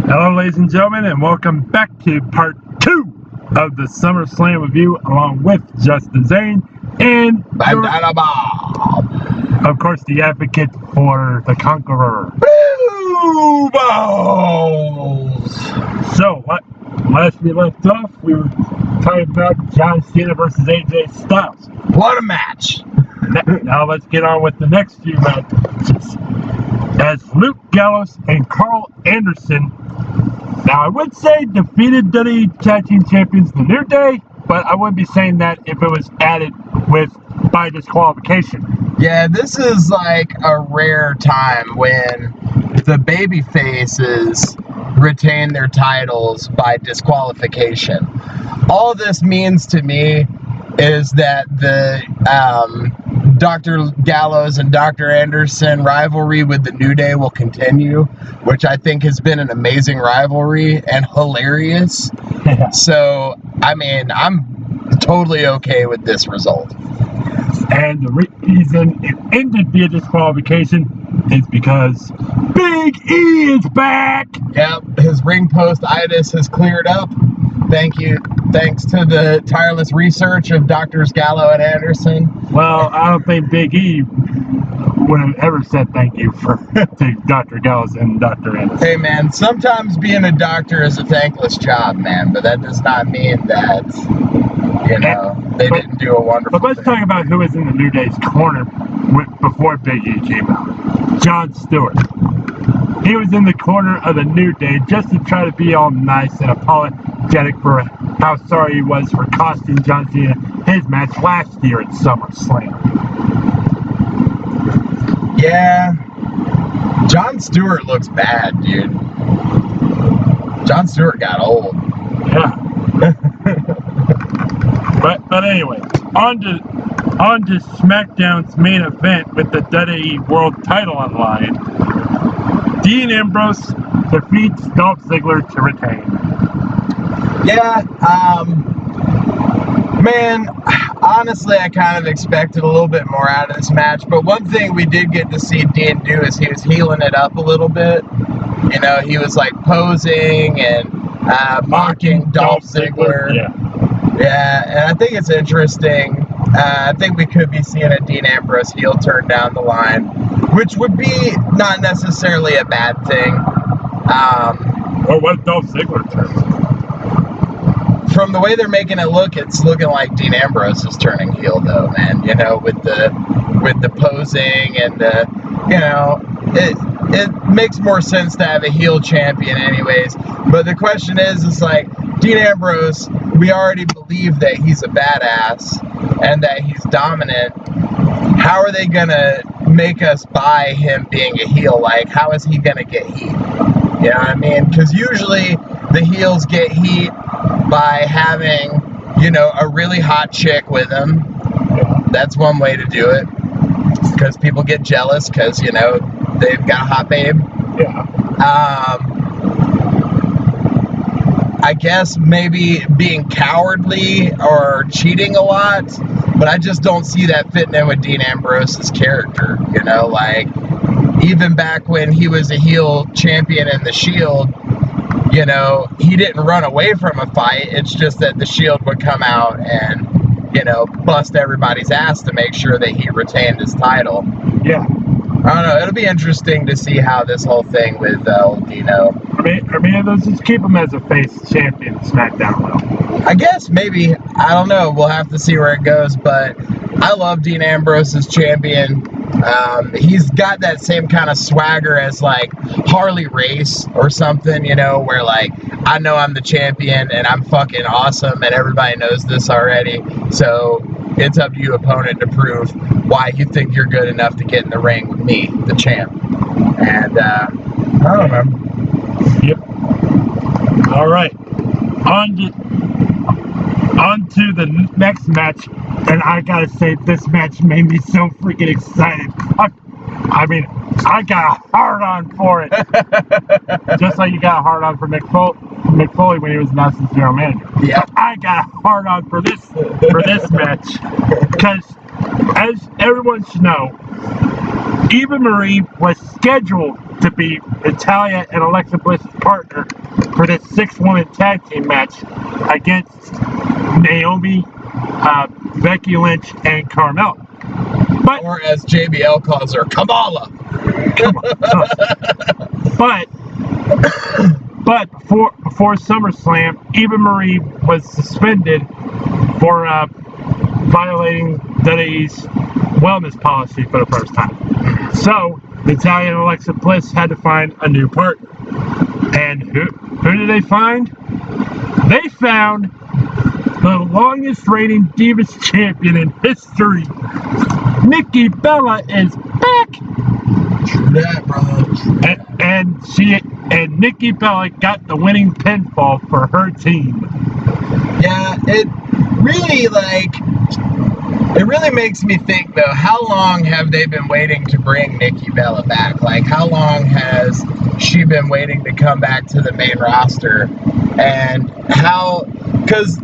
Hello, ladies and gentlemen, and welcome back to part 2 of the SummerSlam review, along with Justin Zane and Bandana Bob. Of course, the advocate for the Conqueror. Boo balls! So, last we left off, we were talking about John Cena versus AJ Styles. What a match! Now let's get on with the next few matches. As Luke Gallows and Carl Anderson, now I would say defeated WWE Tag Team Champions The New Day, but I wouldn't be saying that if it was added with by disqualification. Yeah, this is like a rare time when the baby faces retain their titles by disqualification. All this means to me is that the Dr. Gallows and Dr. Anderson rivalry with the New Day will continue, which I think has been an amazing rivalry and hilarious. Yeah. So, I mean, I'm totally okay with this result. And the reason it ended via disqualification is because Big E is back! Yep, his ring post-itis has cleared up. Thank you. Thanks to the tireless research of Drs. Gallo and Anderson. Well, I don't think Big E would have ever said thank you to Dr. Gallows and Dr. Anderson. Hey, man, sometimes being a doctor is a thankless job, man, but that does not mean that, they didn't do a wonderful But let's talk about who was in the New Day's corner before Big E came out. Jon Stewart. He was in the corner of the New Day just to try to be all nice and apologetic for how sorry he was for costing John Cena his match last year at SummerSlam. Yeah. Jon Stewart looks bad, dude. Jon Stewart got old. Yeah. But anyway, on to SmackDown's main event with the WWE World Title on the line. Dean Ambrose defeats Dolph Ziggler to retain. Yeah, man, honestly, I kind of expected a little bit more out of this match, but one thing we did get to see Dean do is he was healing it up a little bit. You know, he was like posing and mocking Dolph Ziggler. Yeah, and I think it's interesting. I think we could be seeing a Dean Ambrose heel turn down the line, which would be not necessarily a bad thing. Or what Dolph Ziggler turns? From the way they're making it look, it's looking like Dean Ambrose is turning heel, though, man. You know, with the posing and it makes more sense to have a heel champion, anyways. But the question is like Dean Ambrose, we already believe that he's a badass and that he's dominant. How are they gonna make us buy him being a heel? Like, how is he gonna get heat? You know what I mean? Because usually the heels get heat by having, a really hot chick with them. That's one way to do it. Because people get jealous because, they've got a hot babe. Yeah. I guess maybe being cowardly or cheating a lot, but I just don't see that fitting in with Dean Ambrose's character. Like, even back when he was a heel champion in the Shield, he didn't run away from a fight. It's just that the Shield would come out and, bust everybody's ass to make sure that he retained his title. Yeah. I don't know. It'll be interesting to see how this whole thing with old Dino. I mean, let's just keep him as a face champion in SmackDown, though. I guess maybe. I don't know. We'll have to see where it goes. But I love Dean Ambrose as champion. He's got that same kind of swagger as like Harley Race or something, where like, I know I'm the champion and I'm fucking awesome and everybody knows this already. So it's up to you, opponent, to prove why you think you're good enough to get in the ring with me, the champ. And I don't know. Yep. All right. On to the next match, and I gotta say, this match made me so freaking excited. I mean, I got a hard on for it. Just like you got a hard on for Mick Foley when he was announced as general manager. Yeah. I got a hard on for this match, because as everyone should know, Eva Marie was scheduled to be Natalya and Alexa Bliss's partner for this 6-woman tag team match against Naomi, Becky Lynch, and Carmella. But, or as JBL calls her, Kamala. But before SummerSlam, Eva Marie was suspended for violating WWE's wellness policy for the first time. So Natalya and Alexa Bliss had to find a new partner. And who did they find? They found the longest reigning Divas champion in history. Nikki Bella is back. True that, bro. And Nikki Bella got the winning pinfall for her team. Yeah, it really makes me think though, how long have they been waiting to bring Nikki Bella back? Like, how long has she been waiting to come back to the main roster? And because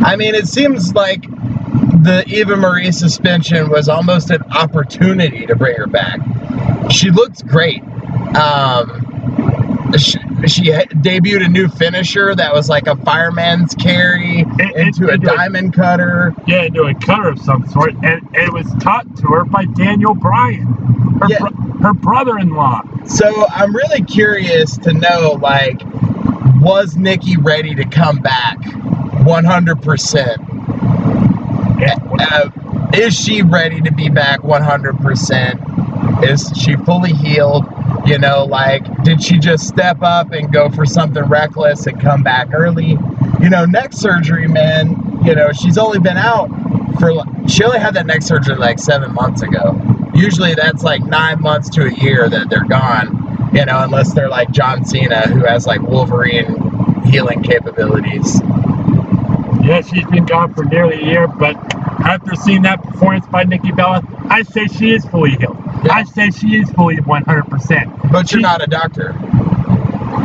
I mean, it seems like the Eva Marie suspension was almost an opportunity to bring her back. She looked great. She debuted a new finisher that was like a fireman's carry into a diamond cutter. Yeah, into a cutter of some sort, and it was taught to her by Daniel Bryan, her brother-in-law. So I'm really curious to know, like, was Nikki ready to come back 100%? Is she ready to be back 100%? Is she fully healed? You know, like, did she just step up and go for something reckless and come back early? You know, neck surgery, man, you know, she's only been out she only had that neck surgery like 7 months ago. Usually that's like 9 months to a year that they're gone, you know, unless they're like John Cena, who has like Wolverine healing capabilities. Yeah, she's been gone for nearly a year, but after seeing that performance by Nikki Bella, I say she is fully healed. Yeah. I say she is fully 100%. But you're not a doctor.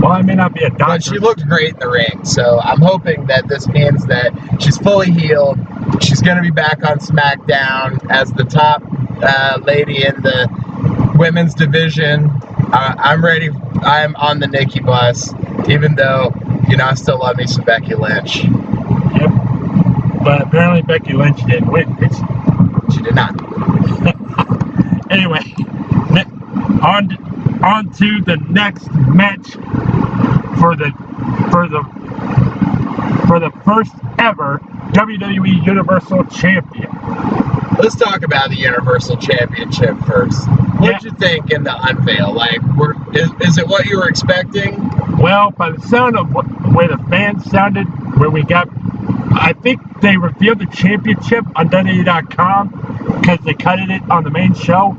Well, I may not be a doctor. But she looked great in the ring, so I'm hoping that this means that she's fully healed. She's going to be back on SmackDown as the top lady in the women's division. I'm ready. I'm on the Nikki bus, even though, you know, I still love me some Becky Lynch. Yep. But apparently Becky Lynch didn't win, did she? She did not. Anyway, on to the next match for the first ever WWE Universal Champion. Let's talk about the Universal Championship first. What'd you think in the unveil? Like, is it what you were expecting? Well, by the sound of the way the fans sounded when we got, I think they revealed the championship on WWE.com because they cut it on the main show.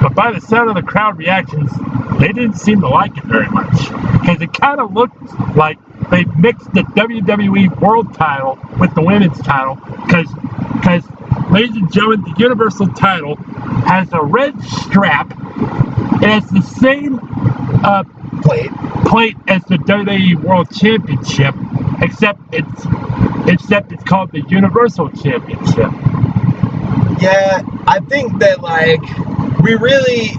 But by the sound of the crowd reactions, they didn't seem to like it very much because it kind of looked like they mixed the WWE World title with the women's title because ladies and gentlemen, the Universal title has a red strap and it's the same plate as the WWE World Championship, except it's called the Universal Championship. Yeah, I think that, like, we really...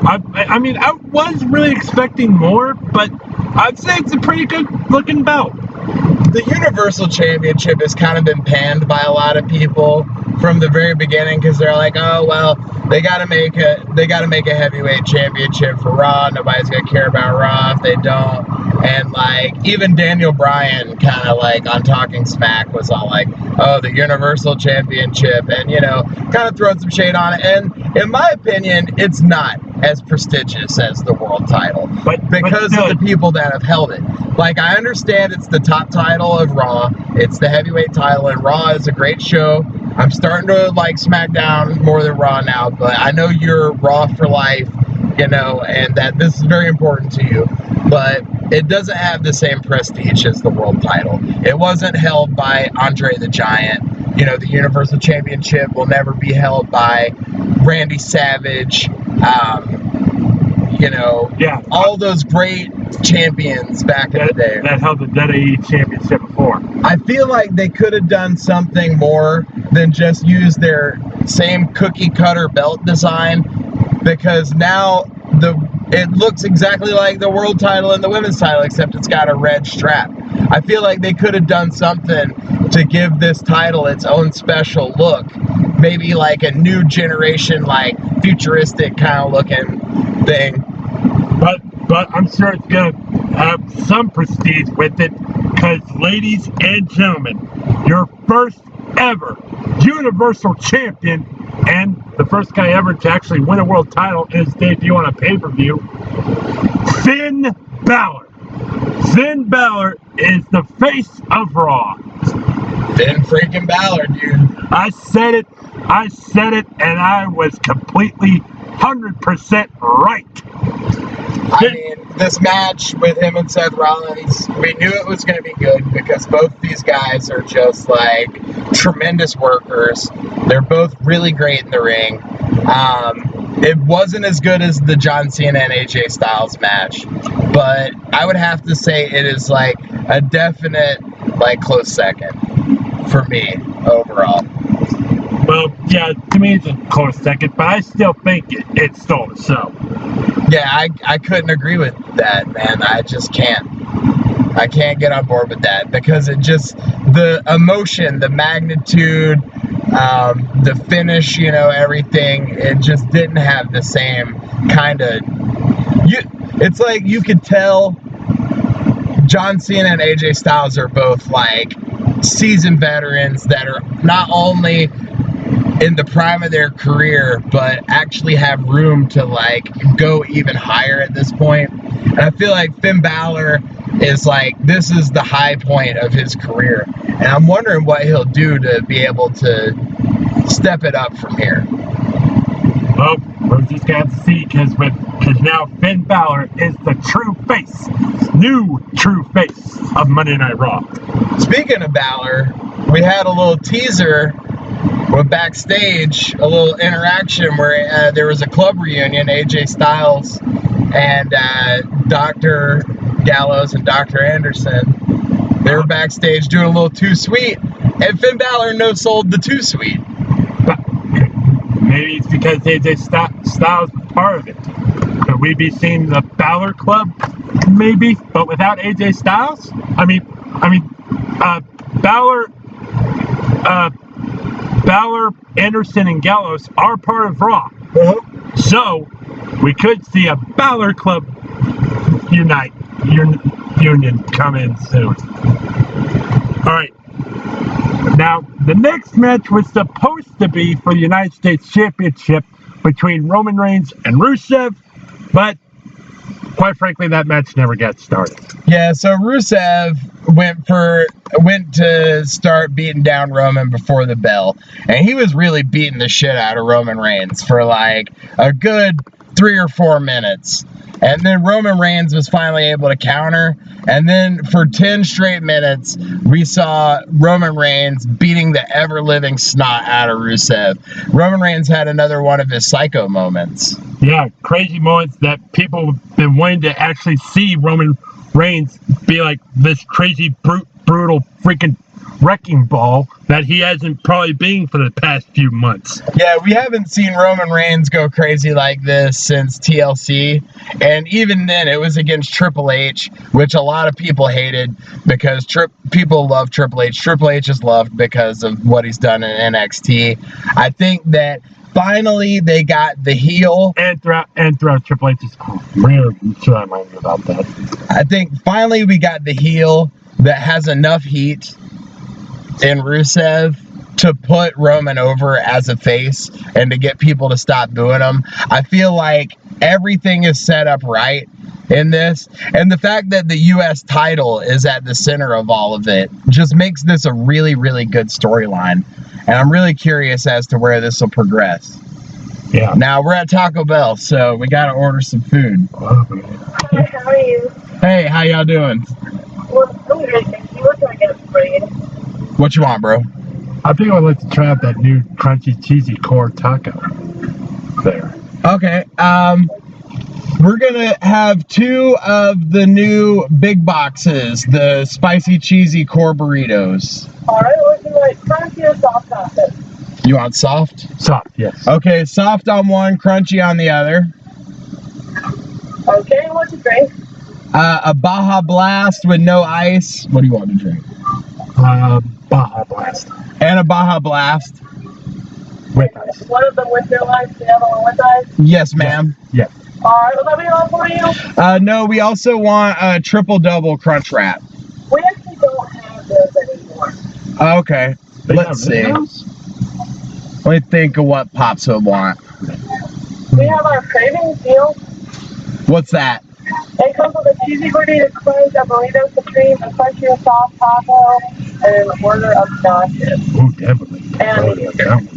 I mean, I was really expecting more, but I'd say it's a pretty good looking belt. The Universal Championship has kind of been panned by a lot of people from the very beginning because they're like, oh well, they gotta make a heavyweight championship for Raw. Nobody's gonna care about Raw if they don't. And like, even Daniel Bryan kind of like on Talking Smack was all like, oh, the Universal Championship, and you know, kind of throwing some shade on it. And in my opinion, it's not as prestigious as the world title, because of the people that have held it. Like, I understand it's the top title of Raw, it's the heavyweight title, and Raw is a great show. I'm starting to like SmackDown more than Raw now, but I know you're Raw for life, you know, and that this is very important to you. But it doesn't have the same prestige as the world title. It wasn't held by Andre the Giant. You know, the Universal Championship will never be held by Randy Savage. You know, yeah, all those great champions back in the day that held the WWE Championship before. I feel like they could have done something more than just use their same cookie cutter belt design, because now it looks exactly like the world title and the women's title, except it's got a red strap. I feel like they could have done something to give this title its own special look. Maybe like a new generation, like futuristic kind of looking thing. But I'm sure it's gonna have some prestige with it, because ladies and gentlemen, your first ever Universal Champion and the first guy ever to actually win a world title in his debut on a pay-per-view, Finn Balor. Finn Balor is the face of Raw. Finn freaking Balor, dude. I said it, and I was completely 100% right. I mean, this match with him and Seth Rollins, we knew it was going to be good because both these guys are just like tremendous workers. They're both really great in the ring. It wasn't as good as the John Cena and AJ Styles match, but I would have to say it is like a definite like close second for me overall. Well, yeah, to me it's a close second, but I still think it stole the show. Yeah, I couldn't agree with that, man. I just can't. I can't get on board with that because it just, the emotion, the magnitude, the finish, you know, everything, it just didn't have the same kind of, it's like you could tell John Cena and AJ Styles are both like seasoned veterans that are not only in the prime of their career, but actually have room to like go even higher at this point. And I feel like Finn Balor is like, this is the high point of his career. And I'm wondering what he'll do to be able to step it up from here. Well, we're just going to have to see, because now Finn Balor is the true face, new true face of Monday Night Raw. Speaking of Balor, we had a little teaser with backstage, a little interaction where there was a club reunion, AJ Styles and Dr. Gallows and Dr. Anderson. They were backstage doing a little Too Sweet, and Finn Balor no-sold the Too Sweet. Maybe it's because AJ Styles was part of it. Could we be seeing the Balor Club? Maybe, but without AJ Styles? Balor, Anderson, and Gallows are part of Raw. So, we could see a Balor Club union come in soon. Alright. Now, the next match was supposed to be for the United States Championship between Roman Reigns and Rusev, but quite frankly, that match never got started. Yeah, so Rusev went to start beating down Roman before the bell, and he was really beating the shit out of Roman Reigns for like a good 3 or 4 minutes. And then Roman Reigns was finally able to counter. And then for 10 straight minutes, we saw Roman Reigns beating the ever-living snot out of Rusev. Roman Reigns had another one of his psycho moments. Yeah, crazy moments that people have been wanting to actually see Roman Reigns be like this crazy, brutal, freaking wrecking ball that he hasn't probably been for the past few months. Yeah, we haven't seen Roman Reigns go crazy like this since TLC, and even then it was against Triple H, which a lot of people hated because people love Triple H. Triple H is loved because of what he's done in NXT. I think that finally they got the heel, and throughout Triple H's career, should I remind you about that? I think finally we got the heel that has enough heat in Rusev to put Roman over as a face and to get people to stop booing him. I feel like everything is set up right in this, and the fact that the US title is at the center of all of it just makes this a really, really good storyline, and I'm really curious as to where this will progress. Yeah. Now we're at Taco Bell, so we gotta order some food. Hi, how are you? Hey, how y'all doing? Well, I'm good, thank you. What can I get for you? What you want, bro? I think I'd like to try out that new crunchy cheesy core taco there. Okay, we're gonna have 2 of the new big boxes, the spicy cheesy core burritos. Alright, would you like crunchy or soft taco? You want soft? Soft, yes. Okay, soft on one, crunchy on the other. Okay, what's your drink? A Baja Blast with no ice. What do you want to drink? Baja Blast. And a Baja Blast. With ice. One of them with no ice, the other one with ice? Yes, ma'am. Yeah. Alright, will that be all for you? No, we also want a triple-double crunch wrap. We actually don't have those anymore. Okay. They Let's got rid see. of those? Let me think of what Pops would want. We have our cravings deal. What's that? It comes with a cheesy gordita crunch, a burrito supreme, a crunchy and soft taco, and an order of nachos. Ooh, definitely. And Probably like that one.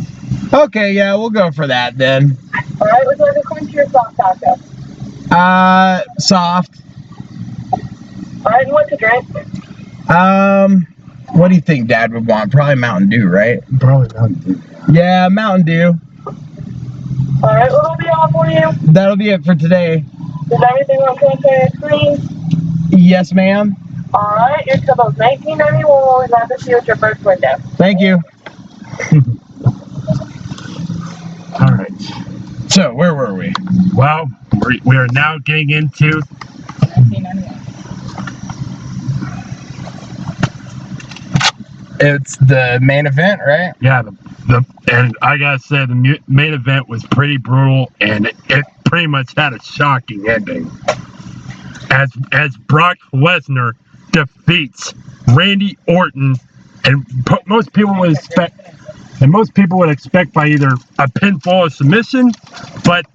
Okay, yeah, we'll go for that then. Alright, would you like a crunchy or soft taco? Soft. Alright, and what's your drink? What do you think Dad would want? Probably Mountain Dew, right? Probably not. Yeah, Mountain Dew. Alright, will that be all for you? That'll be it for today. Is everything okay on your screen? Yes, ma'am. Alright, your total is $19.91. We'll have to see with your first window. Thank you. All right. So, where were we? Well, we are now getting into It's the main event, right? yeah, and I gotta say the main event was pretty brutal, and it pretty much had a shocking ending. As Brock Lesnar defeats Randy Orton, and most people would expect by either a pinfall or submission, but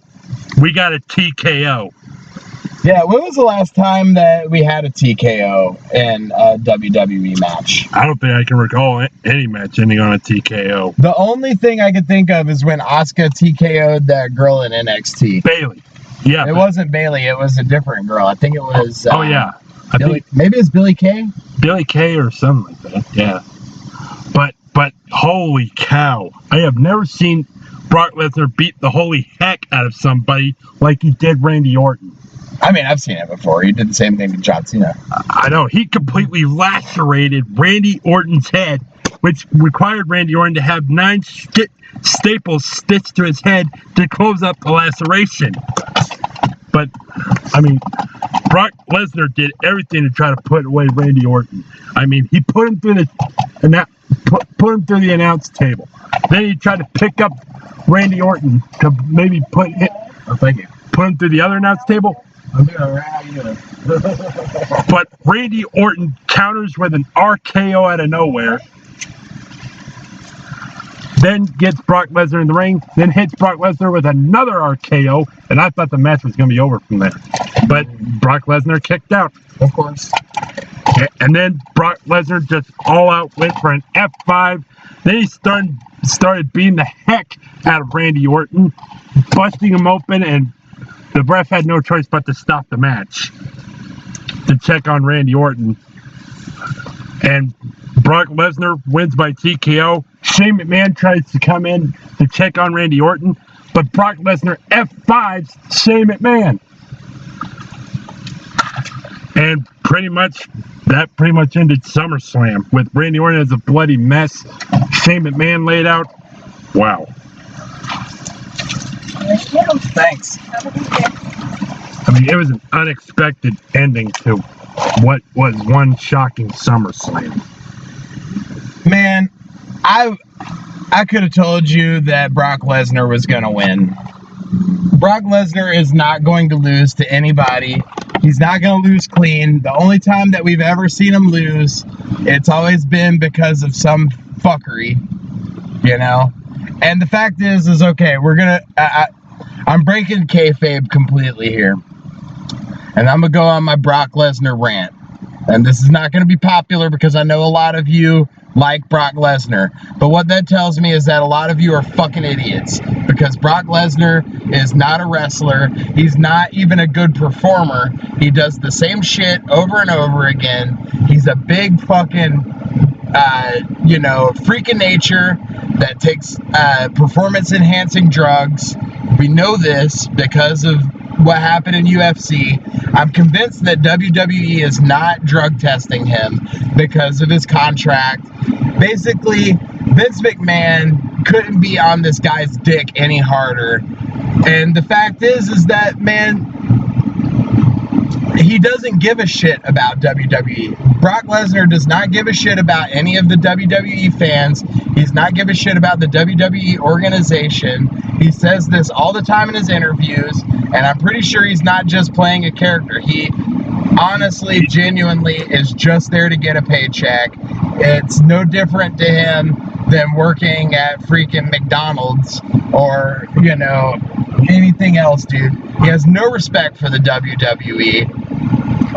we got a TKO. Yeah, when was the last time that we had a TKO in a WWE match? I don't think I can recall any match ending on a TKO. The only thing I could think of is when Asuka TKO'd that girl in NXT. Bailey. Yeah. It wasn't Bailey, it was a different girl. I think it was... oh, yeah. I think maybe it's Billy Kay? Billy Kay or something like that, yeah. But holy cow. I have never seen Brock Lesnar beat the holy heck out of somebody like he did Randy Orton. I mean, I've seen it before. He did the same thing to John Cena. I know. He completely lacerated Randy Orton's head, which required Randy Orton to have 9 staples stitched to his head to close up the laceration. But, I mean, Brock Lesnar did everything to try to put away Randy Orton. I mean, he put him through put him through the announce table. Then he tried to pick up Randy Orton to maybe put him through the other announce table. I'm doing all right. How you doing? But Randy Orton counters with an RKO out of nowhere. Then gets Brock Lesnar in the ring. Then hits Brock Lesnar with another RKO. And I thought the match was going to be over from there. But Brock Lesnar kicked out. Of course. And then Brock Lesnar just all out went for an F5. Then he started beating the heck out of Randy Orton, busting him open, and the ref had no choice but to stop the match to check on Randy Orton. And Brock Lesnar wins by TKO. Shane McMahon tries to come in to check on Randy Orton, but Brock Lesnar F5s Shane McMahon. And that pretty much ended SummerSlam with Randy Orton as a bloody mess. Shane McMahon laid out. Wow. Thanks. I mean, it was an unexpected ending to what was one shocking SummerSlam. Man, I could have told you that Brock Lesnar was going to win. Brock Lesnar is not going to lose to anybody. He's not going to lose clean. The only time that we've ever seen him lose, it's always been because of some fuckery, you know? And the fact is okay, we're going to... I'm breaking kayfabe completely here. And I'm going to go on my Brock Lesnar rant. And this is not going to be popular because I know a lot of you like Brock Lesnar. But what that tells me is that a lot of you are fucking idiots. Because Brock Lesnar is not a wrestler. He's not even a good performer. He does the same shit over and over again. He's a big fucking, freak of nature that takes performance-enhancing drugs. We know this because of what happened in UFC. I'm convinced that WWE is not drug testing him because of his contract. Basically, Vince McMahon couldn't be on this guy's dick any harder. And the fact is that, man, he doesn't give a shit about WWE. Brock Lesnar does not give a shit about any of the WWE fans. He's not give a shit about the WWE organization. He says this all the time in his interviews, and I'm pretty sure he's not just playing a character. He honestly, genuinely is just there to get a paycheck. It's no different to him than working at freaking McDonald's or, you know, anything else, dude. He has no respect for the WWE.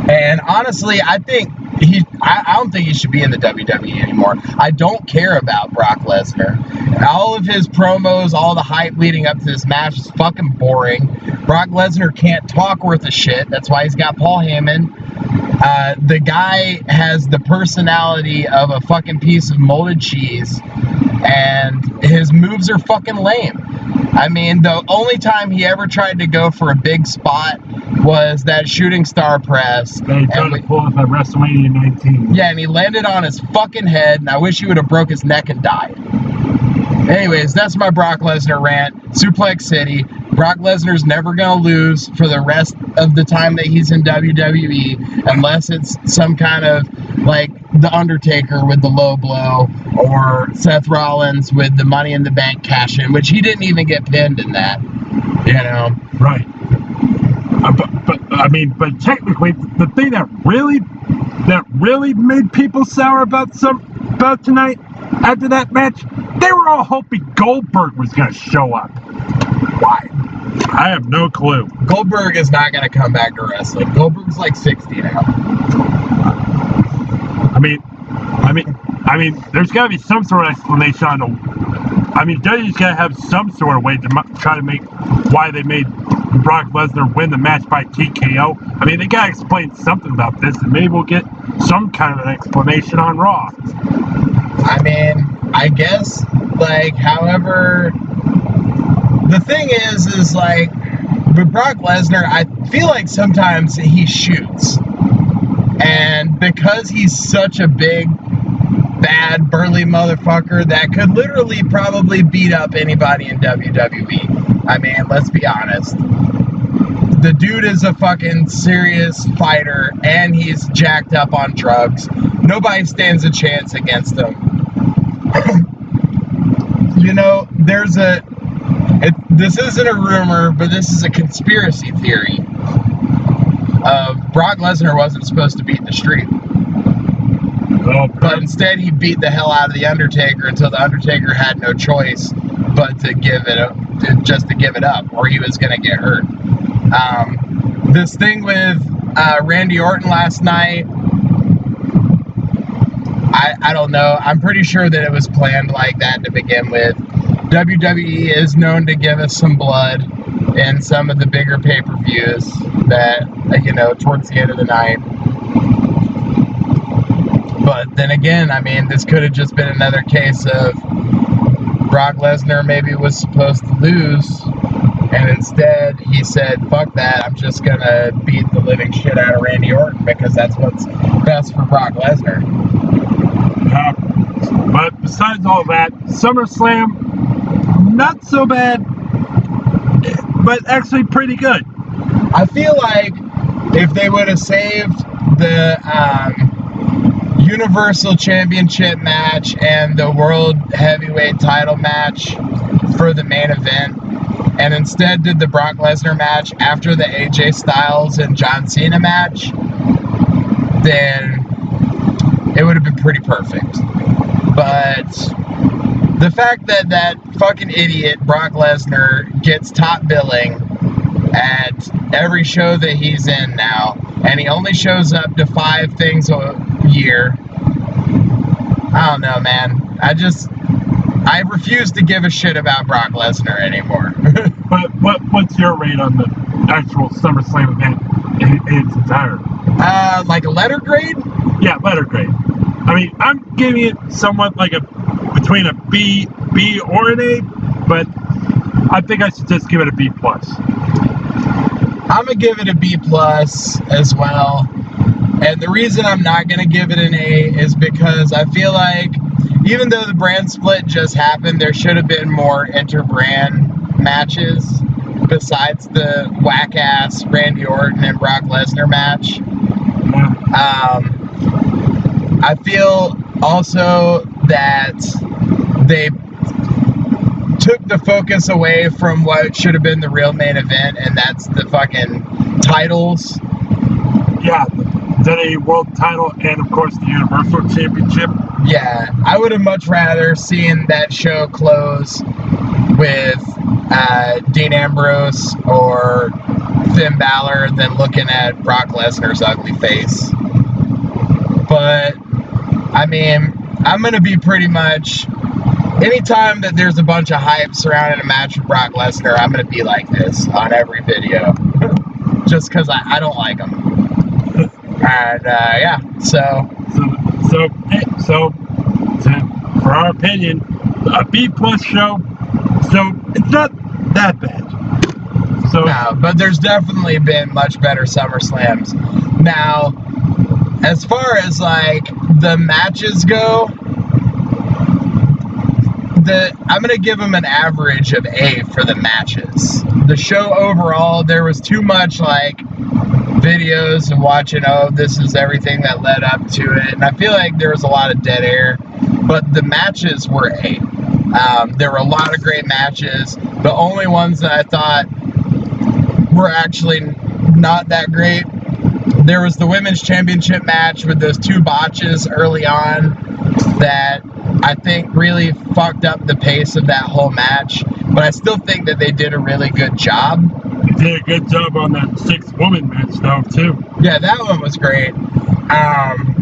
And honestly, I don't think he should be in the WWE anymore. I don't care about Brock Lesnar. All of his promos, all the hype leading up to this match is fucking boring. Brock Lesnar can't talk worth a shit. That's why he's got Paul Heyman. The guy has the personality of a fucking piece of molded cheese, and his moves are fucking lame. I mean, the only time he ever tried to go for a big spot was that shooting star press. They tried to pull up at WrestleMania 19. Yeah, and he landed on his fucking head, and I wish he would have broke his neck and died. Anyways, that's my Brock Lesnar rant. Suplex City. Brock Lesnar's never going to lose for the rest of the time that he's in WWE, unless it's some kind of, like, The Undertaker with the low blow, or Seth Rollins with the Money in the Bank cash-in, which he didn't even get pinned in that, you know? Right. But technically, the thing that really made people sour about tonight, after that match, they were all hoping Goldberg was going to show up. Why? I have no clue. Goldberg is not going to come back to wrestling. Goldberg's like 60 now. I mean, there's got to be some sort of explanation on WWE's got to have some sort of way to try to make why they made Brock Lesnar win the match by TKO. I mean, they got to explain something about this, and maybe we'll get some kind of an explanation on Raw. I mean, I guess, like, however, the thing is like, with Brock Lesnar, I feel like sometimes he shoots. And because he's such a big, bad, burly motherfucker that could literally probably beat up anybody in WWE. I mean, let's be honest. The dude is a fucking serious fighter, and he's jacked up on drugs. Nobody stands a chance against him. You know, this isn't a rumor, but this is a conspiracy theory. Brock Lesnar wasn't supposed to beat the Streak. But instead he beat the hell out of the Undertaker until the Undertaker had no choice but to give it up, or he was gonna get hurt. This thing with Randy Orton last night, I don't know. I'm pretty sure that it was planned like that to begin with. WWE is known to give us some blood in some of the bigger pay-per-views that, you know, towards the end of the night. But then again, I mean, this could have just been another case of Brock Lesnar maybe was supposed to lose, and instead he said, fuck that, I'm just gonna beat the living shit out of Randy Orton because that's what's best for Brock Lesnar. But besides all that, SummerSlam, not so bad, but actually pretty good. I feel like if they would have saved the Universal Championship match and the World Heavyweight title match for the main event, and instead did the Brock Lesnar match after the AJ Styles and John Cena match, then it would have been pretty perfect. But the fact that that fucking idiot Brock Lesnar gets top billing at every show that he's in now, and he only shows up to 5 things a year, I don't know, man. I refuse to give a shit about Brock Lesnar anymore. But what's your rate on the actual SummerSlam event in its entirety? Like a letter grade? Yeah, letter grade. I mean, I'm giving it somewhat like between a B or an A, but I think I should just give it a B+. I'm gonna give it a B+ as well. And the reason I'm not gonna give it an A is because I feel like even though the brand split just happened, there should have been more inter-brand matches. besides the whack-ass Randy Orton and Brock Lesnar match. I feel also that they took the focus away from what should have been the real main event, and that's the fucking titles. Yeah, the world title and of course the Universal Championship. Yeah, I would have much rather seen that show close with Dean Ambrose or Finn Balor than looking at Brock Lesnar's ugly face. But I mean, I'm gonna be pretty much, anytime that there's a bunch of hype surrounding a match with Brock Lesnar, I'm gonna be like this on every video, just because I don't like him. And yeah, so for our opinion, a B+ show. So it's not that bad. So no, but there's definitely been much better SummerSlams. Now, as far as like the matches go, I'm gonna give them an average of A for the matches. The show overall, there was too much like videos and watching, oh, this is everything that led up to it, and I feel like there was a lot of dead air, but the matches were A. There were a lot of great matches. The only ones that I thought were actually not that great, there was the women's championship match with those two botches early on that I think really fucked up the pace of that whole match, but I still think that they did a really good job. They did a good job on that 6-woman match though too. Yeah, that one was great.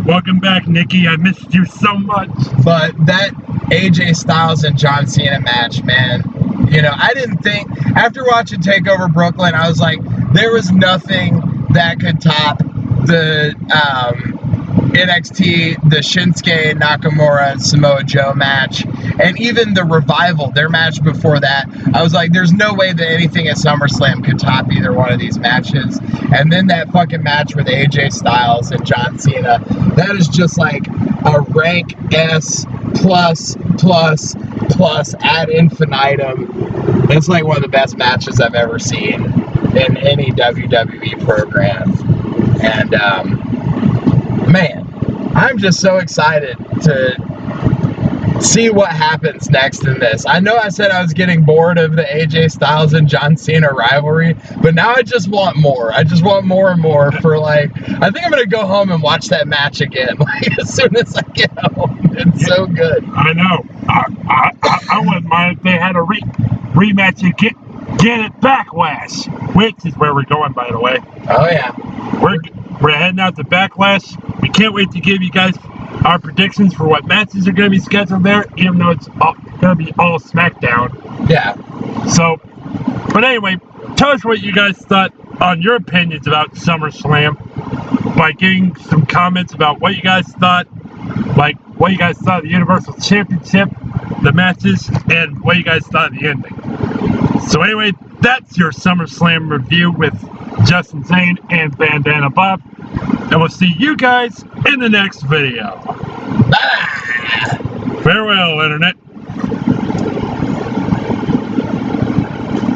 Welcome back, Nikki. I missed you so much. But that AJ Styles and John Cena match, man, you know, I didn't think, after watching TakeOver Brooklyn, I was like, there was nothing that could top the NXT, the Shinsuke Nakamura and Samoa Joe match, and even the Revival, their match before that. I was like, there's no way that anything at SummerSlam could top either one of these matches. And then that fucking match with AJ Styles and John Cena, that is just like a rank S plus ad infinitum. It's like one of the best matches I've ever seen in any WWE program. And man, I'm just so excited to see what happens next in this. I know I said I was getting bored of the AJ Styles and John Cena rivalry, but now I just want more. I just want more and more for, like, I think I'm going to go home and watch that match again, like, as soon as I get home. It's so good. I know. I wouldn't mind if they had a rematch and get it Backlash, which is where we're going, by the way. Oh, yeah. We're heading out to Backlash. We can't wait to give you guys our predictions for what matches are going to be scheduled there, even though it's going to be all SmackDown. Yeah. So, but anyway, tell us what you guys thought on your opinions about SummerSlam by giving some comments about what you guys thought, like what you guys thought of the Universal Championship, the matches, and what you guys thought of the ending. So anyway, that's your SummerSlam review with Justin Zane and Bandana Bob. And we'll see you guys in the next video. Bye. Farewell, Internet.